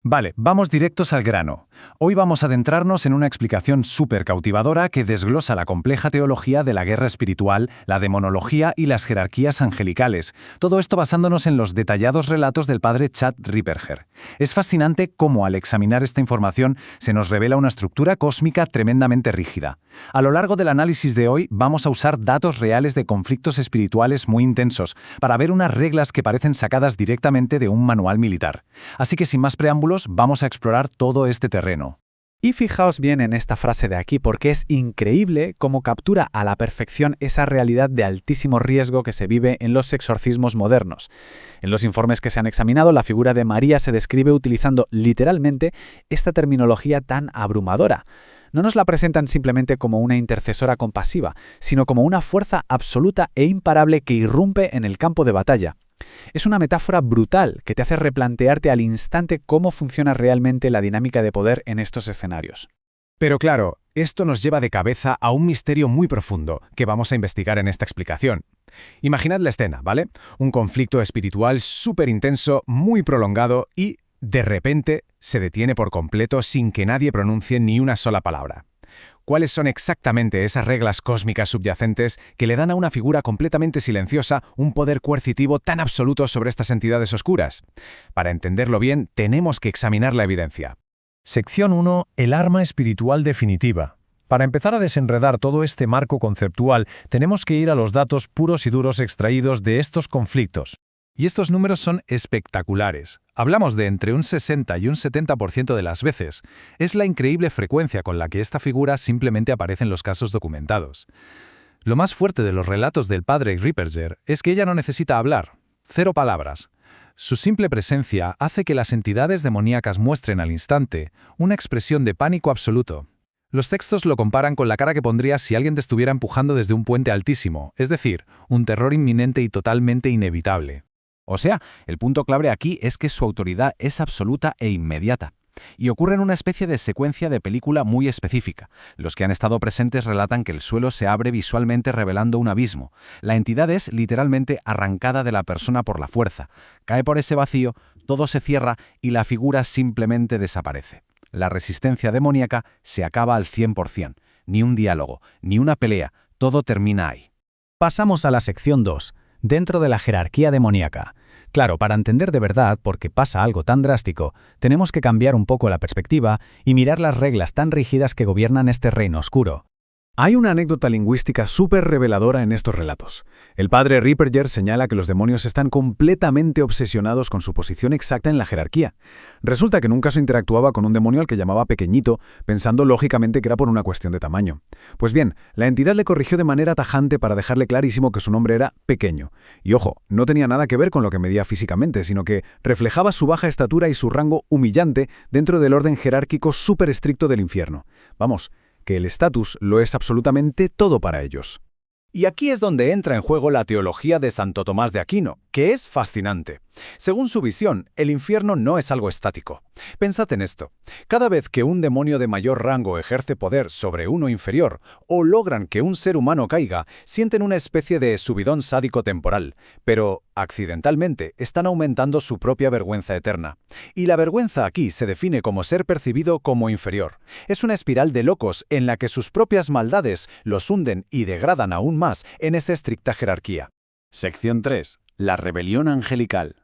Vale, vamos directos al grano. Hoy vamos a adentrarnos en una explicación súper cautivadora que desglosa la compleja teología de la guerra espiritual, la demonología y las jerarquías angelicales. Todo esto basándonos en los detallados relatos del padre Chad Ripperger. Es fascinante cómo al examinar esta información se nos revela una estructura cósmica tremendamente rígida. A lo largo del análisis de hoy vamos a usar datos reales de conflictos espirituales muy intensos para ver unas reglas que parecen sacadas directamente de un manual militar. Así que sin más preámbulos, vamos a explorar todo este terreno. Y fijaos bien en esta frase de aquí, porque es increíble cómo captura a la perfección esa realidad de altísimo riesgo que se vive en los exorcismos modernos. En los informes que se han examinado, la figura de María se describe utilizando literalmente esta terminología tan abrumadora. No nos la presentan simplemente como una intercesora compasiva, sino como una fuerza absoluta e imparable que irrumpe en el campo de batalla. Es una metáfora brutal que te hace replantearte al instante cómo funciona realmente la dinámica de poder en estos escenarios. Pero claro, esto nos lleva de cabeza a un misterio muy profundo que vamos a investigar en esta explicación. Imaginad la escena, ¿vale? Un conflicto espiritual súper intenso, muy prolongado y, de repente, se detiene por completo sin que nadie pronuncie ni una sola palabra. ¿Cuáles son exactamente esas reglas cósmicas subyacentes que le dan a una figura completamente silenciosa un poder coercitivo tan absoluto sobre estas entidades oscuras? Para entenderlo bien, tenemos que examinar la evidencia. Sección 1. El arma espiritual definitiva. Para empezar a desenredar todo este marco conceptual, tenemos que ir a los datos puros y duros extraídos de estos conflictos. Y estos números son espectaculares. Hablamos de entre un 60 y un 70% de las veces. Es la increíble frecuencia con la que esta figura simplemente aparece en los casos documentados. Lo más fuerte de los relatos del padre Ripperger es que ella no necesita hablar. 0 palabras. Su simple presencia hace que las entidades demoníacas muestren al instante una expresión de pánico absoluto. Los textos lo comparan con la cara que pondría si alguien te estuviera empujando desde un puente altísimo, es decir, un terror inminente y totalmente inevitable. O sea, el punto clave aquí es que su autoridad es absoluta e inmediata. Y ocurre en una especie de secuencia de película muy específica. Los que han estado presentes relatan que el suelo se abre visualmente revelando un abismo. La entidad es literalmente arrancada de la persona por la fuerza. Cae por ese vacío, todo se cierra y la figura simplemente desaparece. La resistencia demoníaca se acaba al 100%. Ni un diálogo, ni una pelea, todo termina ahí. Pasamos a la sección 2. Dentro de la jerarquía demoníaca. Claro, para entender de verdad por qué pasa algo tan drástico, tenemos que cambiar un poco la perspectiva y mirar las reglas tan rígidas que gobiernan este reino oscuro. Hay una anécdota lingüística súper reveladora en estos relatos. El padre Ripperger señala que los demonios están completamente obsesionados con su posición exacta en la jerarquía. Resulta que en un caso interactuaba con un demonio al que llamaba pequeñito, pensando lógicamente que era por una cuestión de tamaño. Pues bien, la entidad le corrigió de manera tajante para dejarle clarísimo que su nombre era pequeño. Y ojo, no tenía nada que ver con lo que medía físicamente, sino que reflejaba su baja estatura y su rango humillante dentro del orden jerárquico súper estricto del infierno. Vamos, que el estatus lo es absolutamente todo para ellos. Y aquí es donde entra en juego la teología de Santo Tomás de Aquino, que es fascinante. Según su visión, el infierno no es algo estático. Pensad en esto. Cada vez que un demonio de mayor rango ejerce poder sobre uno inferior, o logran que un ser humano caiga, sienten una especie de subidón sádico temporal, pero, accidentalmente, están aumentando su propia vergüenza eterna. Y la vergüenza aquí se define como ser percibido como inferior. Es una espiral de locos en la que sus propias maldades los hunden y degradan aún más en esa estricta jerarquía. Sección 3. La rebelión angelical.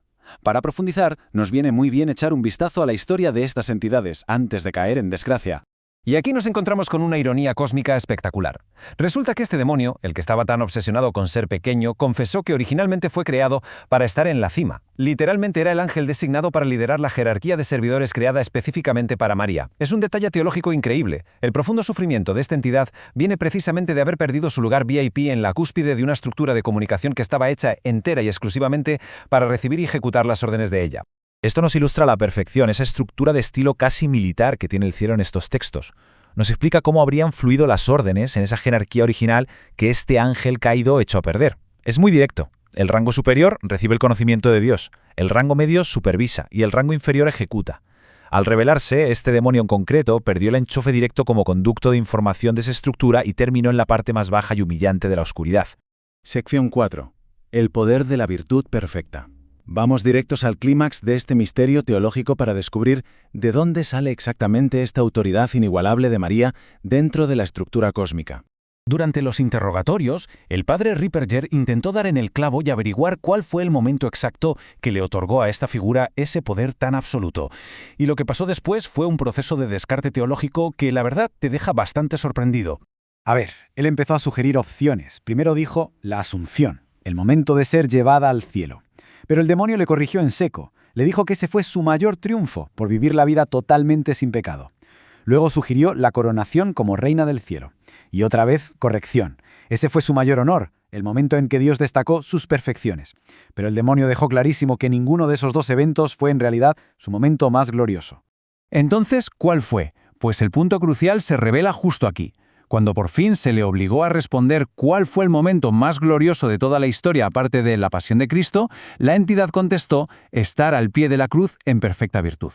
Para profundizar, nos viene muy bien echar un vistazo a la historia de estas entidades antes de caer en desgracia. Y aquí nos encontramos con una ironía cósmica espectacular. Resulta que este demonio, el que estaba tan obsesionado con ser pequeño, confesó que originalmente fue creado para estar en la cima. Literalmente era el ángel designado para liderar la jerarquía de servidores creada específicamente para María. Es un detalle teológico increíble. El profundo sufrimiento de esta entidad viene precisamente de haber perdido su lugar VIP en la cúspide de una estructura de comunicación que estaba hecha entera y exclusivamente para recibir y ejecutar las órdenes de ella. Esto nos ilustra a la perfección esa estructura de estilo casi militar que tiene el cielo en estos textos. Nos explica cómo habrían fluido las órdenes en esa jerarquía original que este ángel caído echó a perder. Es muy directo. El rango superior recibe el conocimiento de Dios, el rango medio supervisa y el rango inferior ejecuta. Al revelarse, este demonio en concreto perdió el enchufe directo como conducto de información de esa estructura y terminó en la parte más baja y humillante de la oscuridad. Sección 4. El poder de la virtud perfecta. Vamos directos al clímax de este misterio teológico para descubrir de dónde sale exactamente esta autoridad inigualable de María dentro de la estructura cósmica. Durante los interrogatorios, el padre Ripperger intentó dar en el clavo y averiguar cuál fue el momento exacto que le otorgó a esta figura ese poder tan absoluto. Y lo que pasó después fue un proceso de descarte teológico que, la verdad, te deja bastante sorprendido. A ver, él empezó a sugerir opciones. Primero dijo la asunción, el momento de ser llevada al cielo. Pero el demonio le corrigió en seco. Le dijo que ese fue su mayor triunfo, por vivir la vida totalmente sin pecado. Luego sugirió la coronación como reina del cielo. Y otra vez, corrección. Ese fue su mayor honor, el momento en que Dios destacó sus perfecciones. Pero el demonio dejó clarísimo que ninguno de esos dos eventos fue en realidad su momento más glorioso. Entonces, ¿cuál fue? Pues el punto crucial se revela justo aquí. Cuando por fin se le obligó a responder cuál fue el momento más glorioso de toda la historia aparte de la pasión de Cristo, la entidad contestó estar al pie de la cruz en perfecta virtud.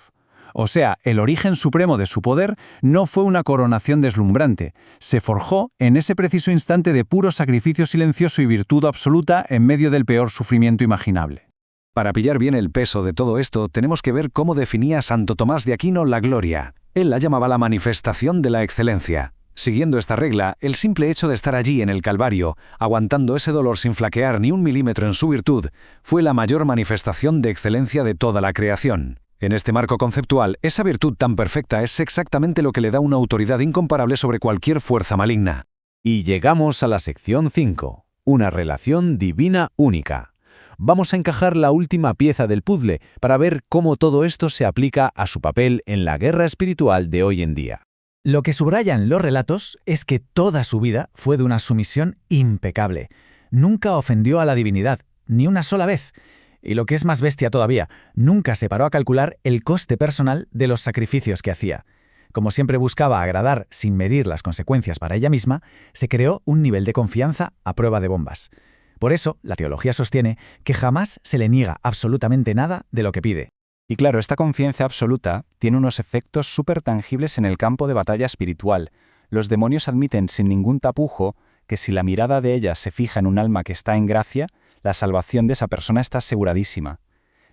O sea, el origen supremo de su poder no fue una coronación deslumbrante, se forjó en ese preciso instante de puro sacrificio silencioso y virtud absoluta en medio del peor sufrimiento imaginable. Para pillar bien el peso de todo esto, tenemos que ver cómo definía Santo Tomás de Aquino la gloria. Él la llamaba la manifestación de la excelencia. Siguiendo esta regla, el simple hecho de estar allí en el Calvario, aguantando ese dolor sin flaquear ni un milímetro en su virtud, fue la mayor manifestación de excelencia de toda la creación. En este marco conceptual, esa virtud tan perfecta es exactamente lo que le da una autoridad incomparable sobre cualquier fuerza maligna. Y llegamos a la sección 5, una relación divina única. Vamos a encajar la última pieza del puzzle para ver cómo todo esto se aplica a su papel en la guerra espiritual de hoy en día. Lo que subrayan los relatos es que toda su vida fue de una sumisión impecable. Nunca ofendió a la divinidad, ni una sola vez. Y lo que es más bestia todavía, nunca se paró a calcular el coste personal de los sacrificios que hacía. Como siempre buscaba agradar sin medir las consecuencias para ella misma, se creó un nivel de confianza a prueba de bombas. Por eso, la teología sostiene que jamás se le niega absolutamente nada de lo que pide. Y claro, esta confianza absoluta tiene unos efectos súper tangibles en el campo de batalla espiritual. Los demonios admiten sin ningún tapujo que si la mirada de ellas se fija en un alma que está en gracia, la salvación de esa persona está aseguradísima.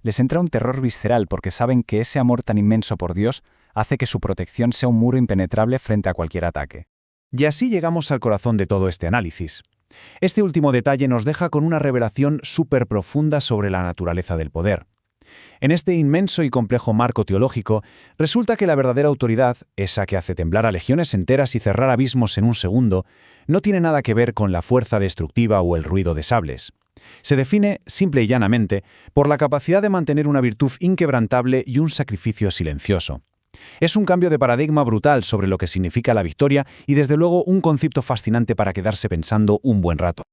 Les entra un terror visceral porque saben que ese amor tan inmenso por Dios hace que su protección sea un muro impenetrable frente a cualquier ataque. Y así llegamos al corazón de todo este análisis. Este último detalle nos deja con una revelación súper profunda sobre la naturaleza del poder. En este inmenso y complejo marco teológico, resulta que la verdadera autoridad, esa que hace temblar a legiones enteras y cerrar abismos en un segundo, no tiene nada que ver con la fuerza destructiva o el ruido de sables. Se define, simple y llanamente, por la capacidad de mantener una virtud inquebrantable y un sacrificio silencioso. Es un cambio de paradigma brutal sobre lo que significa la victoria y desde luego un concepto fascinante para quedarse pensando un buen rato.